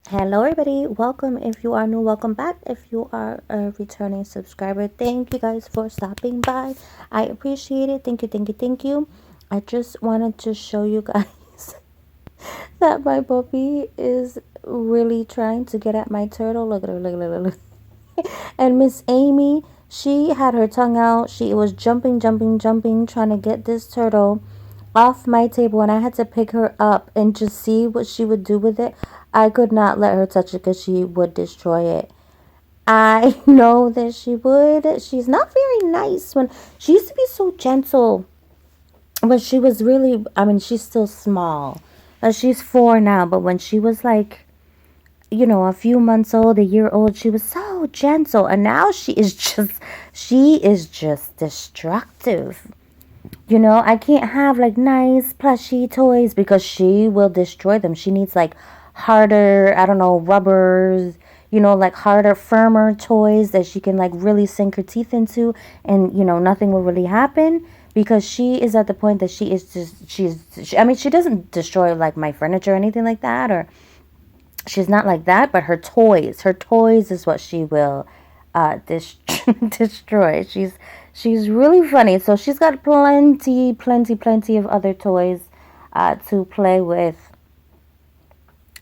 Hello everybody, welcome if you are new, welcome back if you are a returning subscriber. Thank you guys for stopping by. I appreciate it. Thank you. I just wanted to show you guys that my puppy is really trying to get at my turtle. Look at her, look. And Miss Amy, she had her tongue out. She was jumping, trying to get this turtle off my table, and I had to pick her up and just see what she would do with it. I could not let her touch it because she would destroy it. I know that she would. She's not very nice. When she used to be so gentle, but she was really, I mean, she's still small. She's 4 now, but when she was like, a few months old, a year old, she was so gentle, and now she is just destructive. I can't have like nice plushy toys because she will destroy them. She needs like harder, I don't know, rubbers, like harder, firmer toys that she can like really sink her teeth into, and nothing will really happen because she is at the point that she is just I mean, she doesn't destroy like my furniture or anything like that, or she's not like that, but her toys is what she will destroy. She's really funny. So she's got plenty of other toys to play with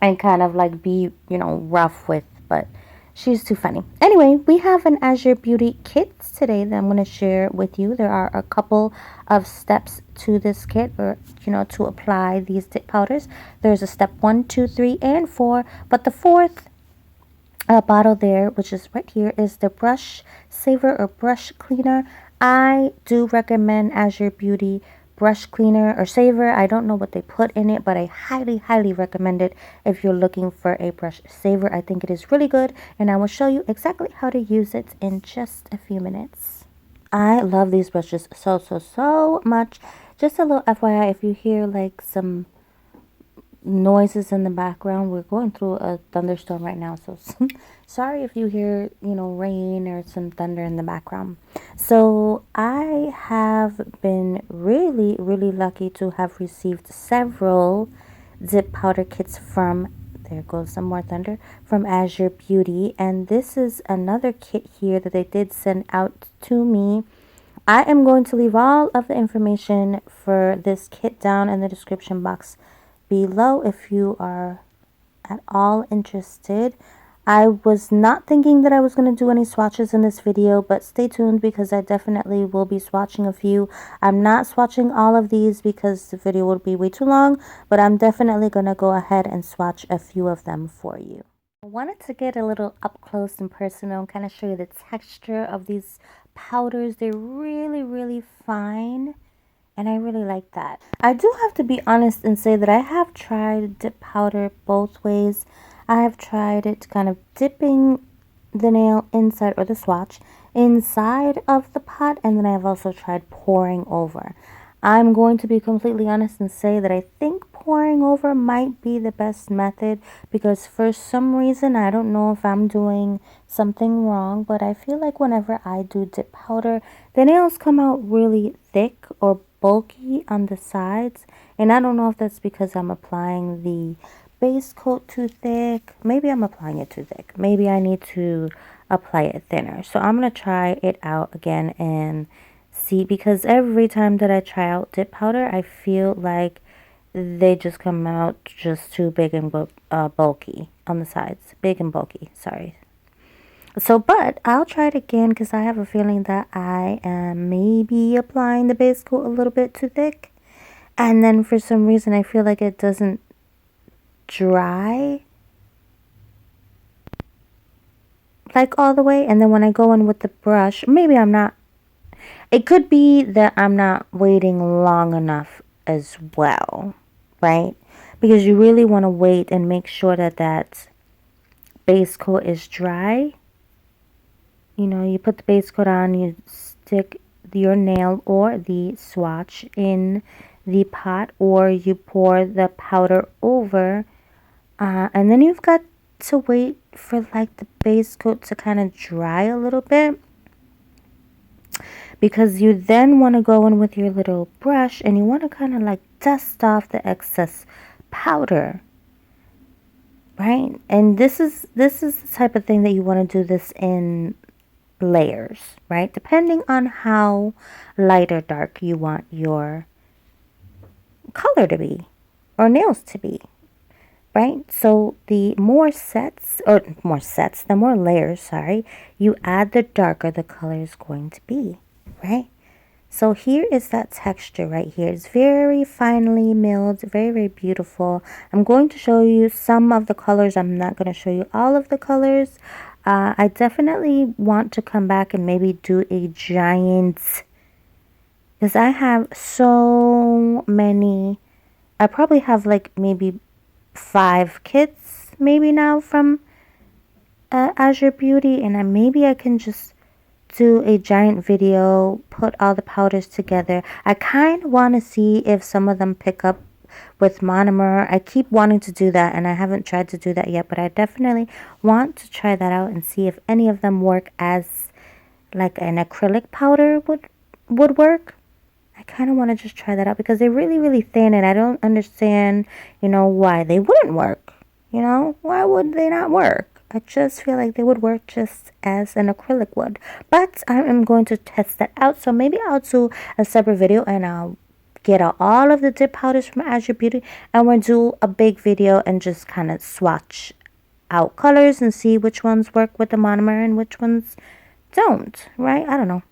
and kind of like be, rough with, but she's too funny. Anyway, we have an Azure Beauty kit today that I'm going to share with you. There are a couple of steps to this kit, or to apply these dip powders. There's a step 1, 2, 3, and 4, but the fourth bottle there, which is right here, is the brush saver or brush cleaner. I do recommend Azure Beauty brush cleaner or saver. I don't know what they put in it, but I highly recommend it if you're looking for a brush saver. I think it is really good, and I will show you exactly how to use it in just a few minutes. I love these brushes so much. Just a little FYI, if you hear like some noises in the background, we're going through a thunderstorm right now, so sorry if you hear rain or some thunder in the background. So I have been really lucky to have received several dip powder kits from, there goes some more thunder, from Azure Beauty, and this is another kit here that they did send out to me. I am going to leave all of the information for this kit down in the description box below if you are at all interested. I was not thinking that I was going to do any swatches in this video, but stay tuned because I definitely will be swatching a few. I'm not swatching all of these because the video would be way too long, but I'm definitely going to go ahead and swatch a few of them for you. I wanted to get a little up close and personal and kind of show you the texture of these powders. They're really fine, and I really like that. I do have to be honest and say that I have tried dip powder both ways. I have tried it kind of dipping the nail inside, or the swatch, inside of the pot, and then I have also tried pouring over. I'm going to be completely honest and say that I think pouring over might be the best method because for some reason, I don't know if I'm doing something wrong, but I feel like whenever I do dip powder, the nails come out really thick or bulky on the sides, and I don't know if that's because I'm applying the base coat too thick. Maybe I'm applying it too thick. Maybe I need to apply it thinner. So I'm going to try it out again and see, because every time that I try out dip powder, I feel like they just come out just too big and bulky on the sides. Big and bulky, sorry. So, but I'll try it again because I have a feeling that I am maybe applying the base coat a little bit too thick. And then for some reason, I feel like it doesn't dry like all the way. And then when I go in with the brush, maybe I'm not, it could be that I'm not waiting long enough as well, right? Because you really want to wait and make sure that that base coat is dry. You put the base coat on, you stick your nail or the swatch in the pot, or you pour the powder over, and then you've got to wait for like the base coat to kind of dry a little bit, because you then want to go in with your little brush and you want to kind of like dust off the excess powder, right? And this is the type of thing that you want to do this in layers, right? Depending on how light or dark you want your color to be or nails to be, right? So the more the more layers, sorry, you add, the darker the color is going to be, right? So here is that texture right here. It's very finely milled, very, very beautiful. I'm going to show you some of the colors. I'm not going to show you all of the colors. I definitely want to come back and maybe do a giant, because I have so many. I probably have like maybe 5 kits maybe now from Azure Beauty, and maybe I can just do a giant video, put all the powders together. I kind of want to see if some of them pick up with monomer. I keep wanting to do that, and I haven't tried to do that yet, but I definitely want to try that out and see if any of them work as like an acrylic powder would work. I kind of want to just try that out because they're really, really thin, and I don't understand, why they wouldn't work. Why would they not work? I just feel like they would work just as an acrylic would. But I am going to test that out. So maybe I'll do a separate video and I'll get out all of the dip powders from Azure Beauty, and we'll do a big video and just kind of swatch out colors and see which ones work with the monomer and which ones don't, right? I don't know.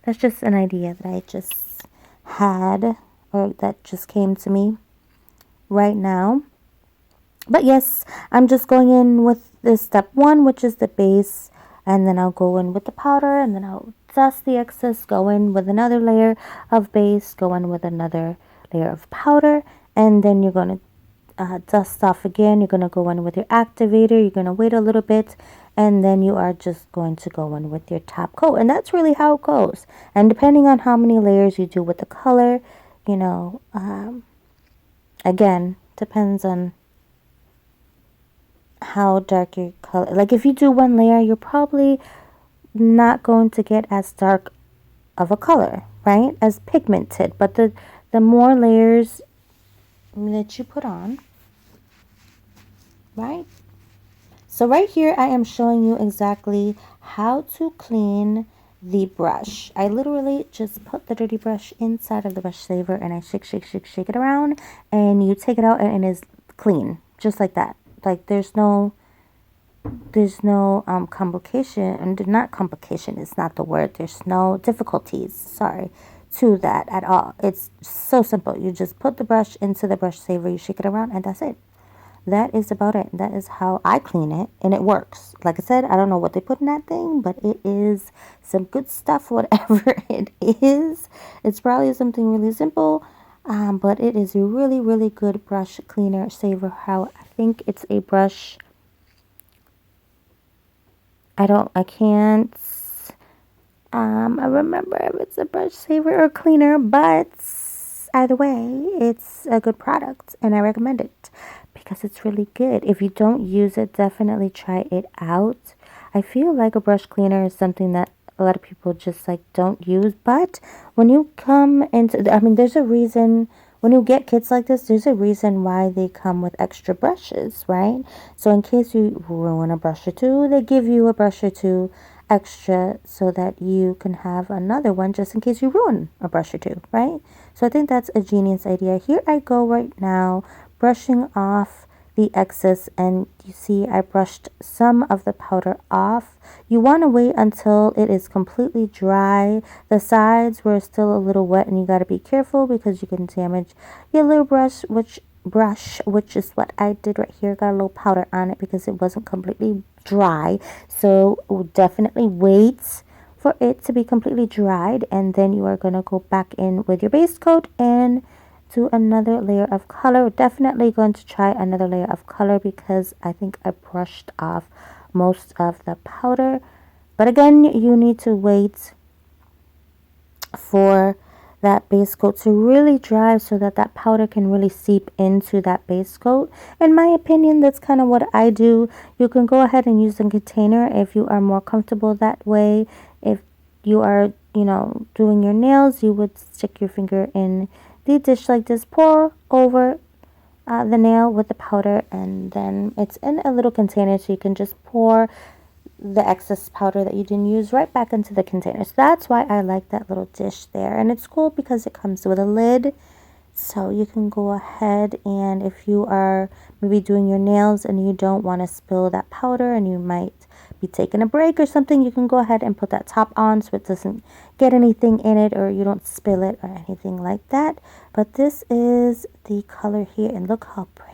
That's just an idea that I just had, or that just came to me right now. But yes, I'm just going in with this step 1, which is the base, and then I'll go in with the powder, and then I'll dust the excess, go in with another layer of base, go in with another layer of powder, and then you're going to dust off again. You're going to go in with your activator, you're going to wait a little bit, and then you are just going to go in with your top coat. And that's really how it goes. And depending on how many layers you do with the color, again, depends on how dark your color. Like if you do 1 layer, you're probably not going to get as dark of a color, right? As pigmented. But the more layers that you put on, right? So right here, I am showing you exactly how to clean the brush. I literally just put the dirty brush inside of the brush saver, and I shake it around, and you take it out, and it is clean, just like that. Like there's no complication, and not complication is not the word. There's no difficulties, sorry, to that at all. It's so simple. You just put the brush into the brush saver, you shake it around, and that's it. That is about it. That is how I clean it, and it works. Like I said, I don't know what they put in that thing, but it is some good stuff, whatever it is. It's probably something really simple, but it is a really, really good brush cleaner saver. How I think it's a brush. I can't I remember if it's a brush saver or cleaner, but either way, it's a good product, and I recommend it because it's really good. If you don't use it, definitely try it out. I feel like a brush cleaner is something that a lot of people just like don't use, but when you come into, there's a reason. When you get kits like this, there's a reason why they come with extra brushes, right? So in case you ruin a brush or two, they give you a brush or two extra so that you can have another one just in case you ruin a brush or two, right? So I think that's a genius idea. Here I go right now, brushing off the excess, and you see I brushed some of the powder off. You want to wait until it is completely dry. The sides were still a little wet, and you got to be careful because you can damage your little brush, which is what I did right here. Got a little powder on it because it wasn't completely dry. So definitely wait for it to be completely dried, and then you are going to go back in with your base coat and do another layer of color. Definitely going to try another layer of color because I think I brushed off most of the powder. But again, you need to wait for that base coat to really dry so that that powder can really seep into that base coat. In my opinion, that's kind of what I do. You can go ahead and use a container if you are more comfortable that way. If you are, doing your nails, you would stick your finger in the dish like this, pour over the nail with the powder, and then it's in a little container, so you can just pour the excess powder that you didn't use right back into the container. So that's why I like that little dish there. And it's cool because it comes with a lid, so you can go ahead, and if you are maybe doing your nails and you don't want to spill that powder and you might be taking a break or something, you can go ahead and put that top on so it doesn't get anything in it or you don't spill it or anything like that. But this is the color here, and look how pretty.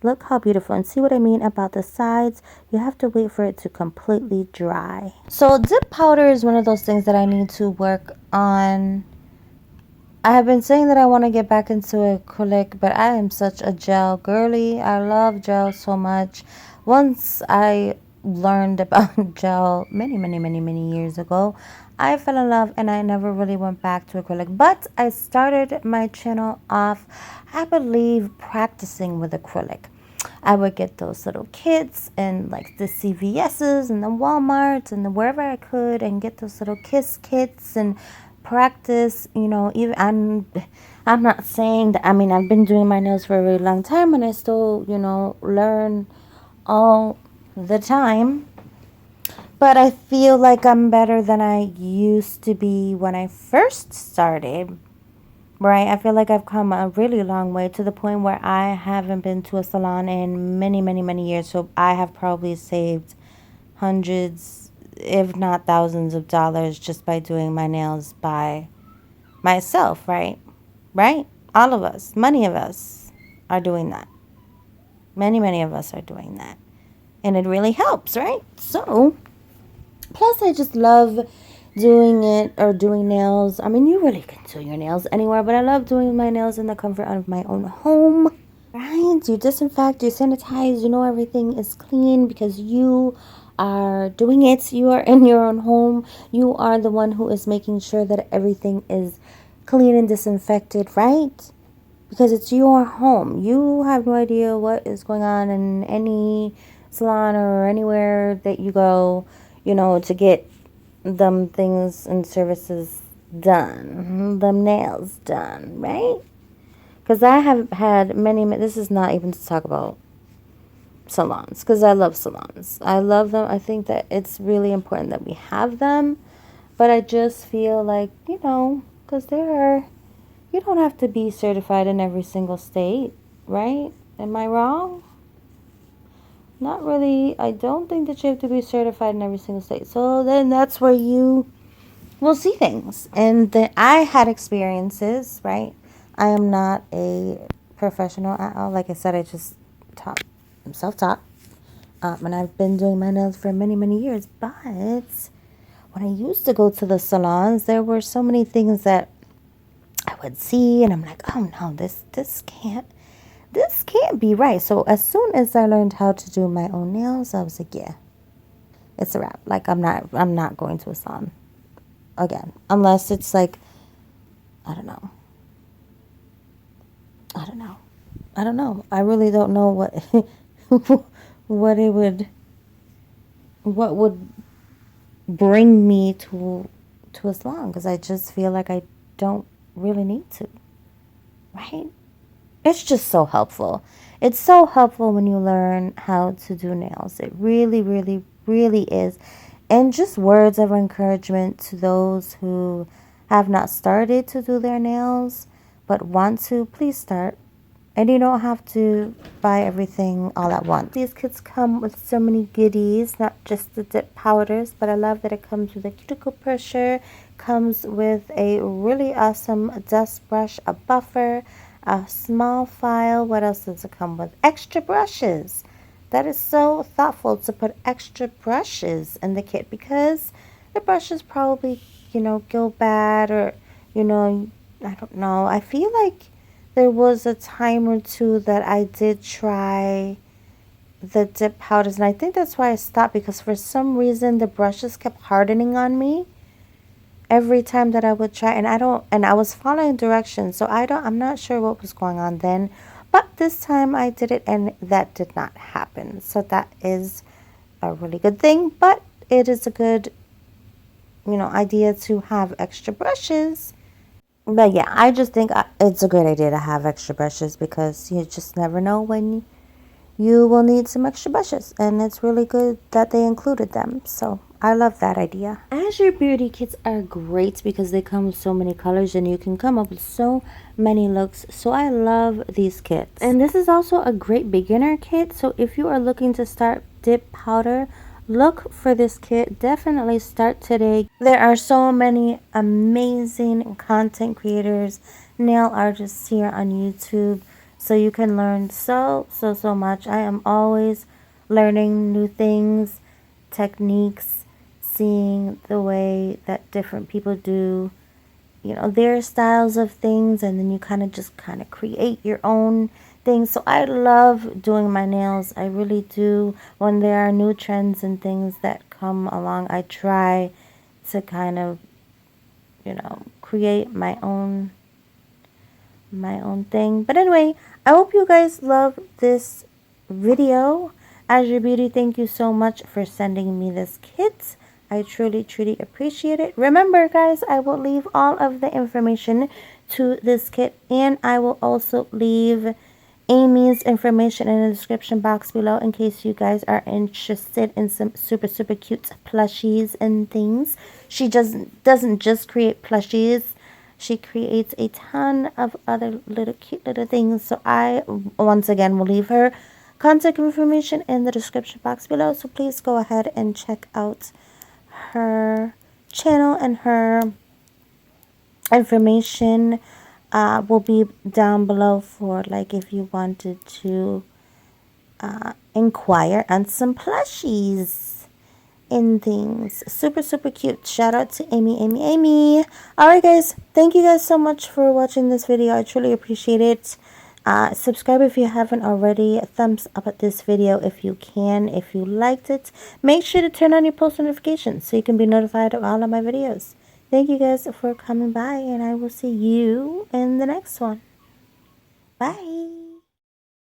Look how beautiful. And see what I mean about the sides? You have to wait for it to completely dry. So dip powder is one of those things that I need to work on. I have been saying that I want to get back into acrylic, but I am such a gel girly. I love gel so much. Once I learned about gel many years ago, I fell in love and I never really went back to acrylic. But I started my channel off, I believe, practicing with acrylic. I would get those little kits and like the CVS's and the Walmarts and the wherever I could, and get those little kiss kits and practice. You know, even I'm not saying that, I mean, I've been doing my nails for a really long time and I still, you know, learn all the time. But I feel like I'm better than I used to be when I first started. Right, I feel like I've come a really long way, to the point where I haven't been to a salon in many years. So I have probably saved hundreds, if not thousands of dollars just by doing my nails by myself, right? Right? All of us, many of us are doing that. Many of us are doing that. And it really helps, right? So, plus I just love doing it, or doing nails. I mean, you really can do your nails anywhere, but I love doing my nails in the comfort of my own home. Right? You disinfect, you sanitize, you know everything is clean because you are doing it. You are in your own home. You are the one who is making sure that everything is clean and disinfected, right? Because it's your home. You have no idea what is going on in any salon or anywhere that you go, you know, to get them things and services done, them nails done, right? Because I have had this is not even to talk about salons, because I love salons. I love them. I think that it's really important that we have them. But I just feel like, you know, because you don't have to be certified in every single state, right? Am I wrong? Not really. I don't think that you have to be certified in every single state. So then that's where you will see things. And then I had experiences, right? I am not a professional at all. Like I said, I just I'm self-taught. And I've been doing my nails for many years. But when I used to go to the salons, there were so many things that I would see, and I'm like, oh no, this can't be right. So as soon as I learned how to do my own nails, I was like, yeah, it's a wrap. Like I'm not going to a salon again, unless it's like, I don't know. I really don't know what would bring me to a salon, because I just feel like I don't really need to, right? It's just so helpful. It's so helpful when you learn how to do nails. It really is. And just words of encouragement to those who have not started to do their nails but want to, please start. And you don't have to buy everything all at once. These kits come with so many goodies, not just the dip powders, but I love that it comes with a cuticle pusher, comes with a really awesome dust brush, a buffer, a small file. What else does it come with? Extra brushes. That is so thoughtful to put extra brushes in the kit, because the brushes probably, you know, go bad, or, you know, I don't know. I feel like there was a time or two that I did try the dip powders, and I think that's why I stopped, because for some reason the brushes kept hardening on me every time that I would try, and I was following directions, so I'm not sure what was going on then. But this time I did it and that did not happen. So that is a really good thing, but it is a good, you know, idea to have extra brushes. But yeah, I just think it's a great idea to have extra brushes because you just never know when you will need some extra brushes, and it's really good that they included them. So I love that idea. Azure Beauty kits are great because they come with so many colors and you can come up with so many looks. So I love these kits. And this is also a great beginner kit. So if you are looking to start dip powder, look for this kit. Definitely start today. There are so many amazing content creators, nail artists here on YouTube. So you can learn so much. I am always learning new things, techniques, seeing the way that different people do, you know, their styles of things, and then you kind of create your own things. So I love doing my nails. I really do. When there are new trends and things that come along, I try to kind of, you know, create my own thing. But anyway, I hope you guys love this video. Azure Beauty, thank you so much for sending me this kit. I truly appreciate it. Remember, guys, I will leave all of the information to this kit, and I will also leave Amy's information in the description box below in case you guys are interested in some super cute plushies and things. She doesn't just create plushies. She creates a ton of other little cute little things. So I once again will leave her contact information in the description box below. So please go ahead and check out her channel, and her information will be down below for like if you wanted to inquire on some plushies and things. Super cute. Shout out to Amy. Alright guys, thank you guys so much for watching this video. I truly appreciate it. Subscribe if you haven't already. A thumbs up at this video if you can, if you liked it. Make sure to turn on your post notifications so you can be notified of all of my videos. Thank you guys for coming by, and I will see you in the next one. Bye.